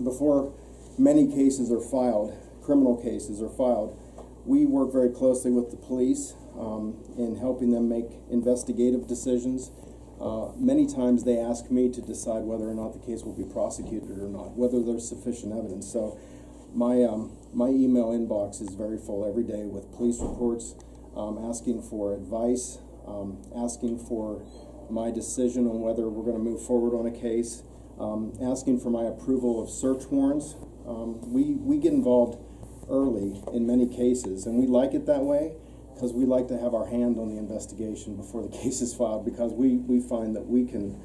before many cases are filed, criminal cases are filed, we work very closely with the police in helping them make investigative decisions. Many times they ask me to decide whether or not the case will be prosecuted or not, whether there's sufficient evidence. So my email inbox is very full every day with police reports, asking for advice, asking for my decision on whether we're going to move forward on a case, asking for my approval of search warrants. We get involved early in many cases, and we like it that way because we like to have our hand on the investigation before the case is filed, because we find that we can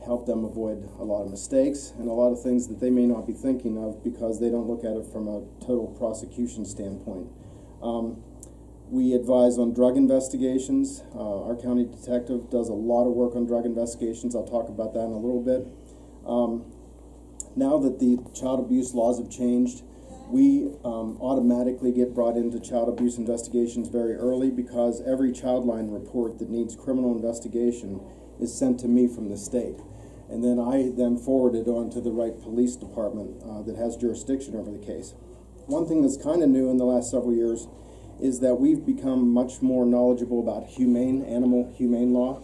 help them avoid a lot of mistakes and a lot of things that they may not be thinking of because they don't look at it from a total prosecution standpoint. We advise on drug investigations. Our county detective does a lot of work on drug investigations. I'll talk about that in a little bit. Now that the child abuse laws have changed, we automatically get brought into child abuse investigations very early, because every child line report that needs criminal investigation is sent to me from the state. And then I forward it on to the right police department that has jurisdiction over the case. One thing that's kind of new in the last several years is that we've become much more knowledgeable about animal humane law,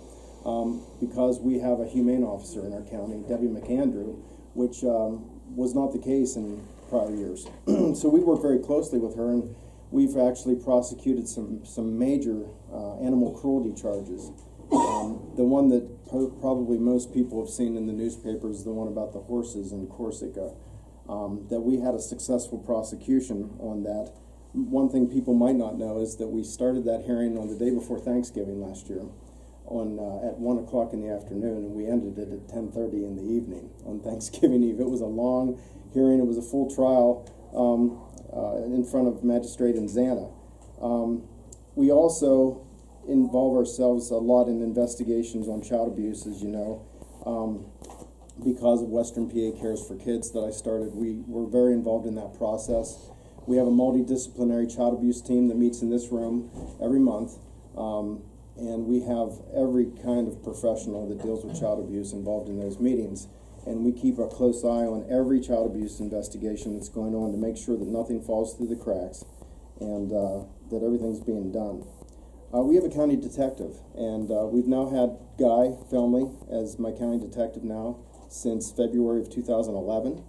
because we have a humane officer in our county, Debbie McAndrew, which was not the case in prior years. So we work very closely with her, and we've actually prosecuted some major animal cruelty charges. The one that probably most people have seen in the newspaper is the one about the horses in Corsica, that we had a successful prosecution on that. One thing people might not know is that we started that hearing on the day before Thanksgiving last year at 1 o'clock in the afternoon, and we ended it at 10:30 in the evening on Thanksgiving Eve. It was a long hearing. It was a full trial in front of Magistrate in Zana. We also involve ourselves a lot in investigations on child abuse, as you know, because of Western PA Cares for Kids that I started. We were very involved in that process. We have a multidisciplinary child abuse team that meets in this room every month, and we have every kind of professional that deals with child abuse involved in those meetings. And we keep a close eye on every child abuse investigation that's going on to make sure that nothing falls through the cracks and that everything's being done. We have a county detective, and we've now had Guy Felmley as my county detective now since February of 2011.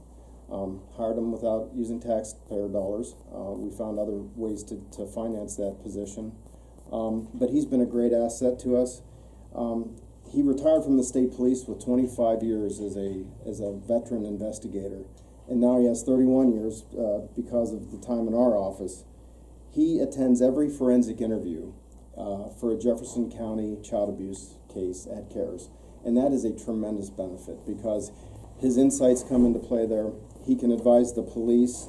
Hired him without using taxpayer dollars. We found other ways to finance that position. But he's been a great asset to us. He retired from the state police with 25 years as a veteran investigator, and now he has 31 years because of the time in our office. He attends every forensic interview for a Jefferson County child abuse case at CARES, and that is a tremendous benefit because his insights come into play there. He can advise the police,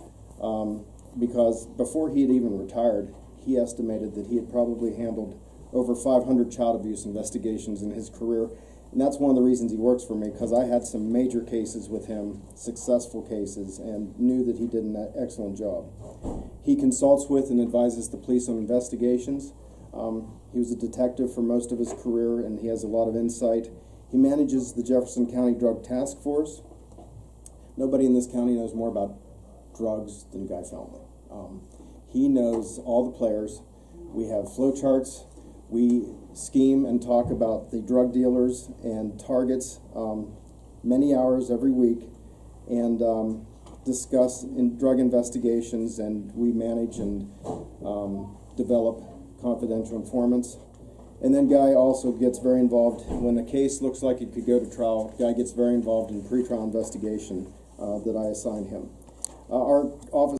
because before he had even retired, he estimated that he had probably handled over 500 child abuse investigations in his career. And that's one of the reasons he works for me, because I had some major cases with him, successful cases, and knew that he did an excellent job. He consults with and advises the police on investigations. He was a detective for most of his career, and he has a lot of insight. He manages the Jefferson County Drug Task Force. Nobody in this county knows more about drugs than Guy Felmley. He knows all the players. We have flow charts. We scheme and talk about the drug dealers and targets many hours every week, and discuss drug investigations, and we manage and develop confidential informants. And then Guy also gets very involved when a case looks like it could go to trial. Guy gets very involved in pre-trial investigation that I assign him. Our office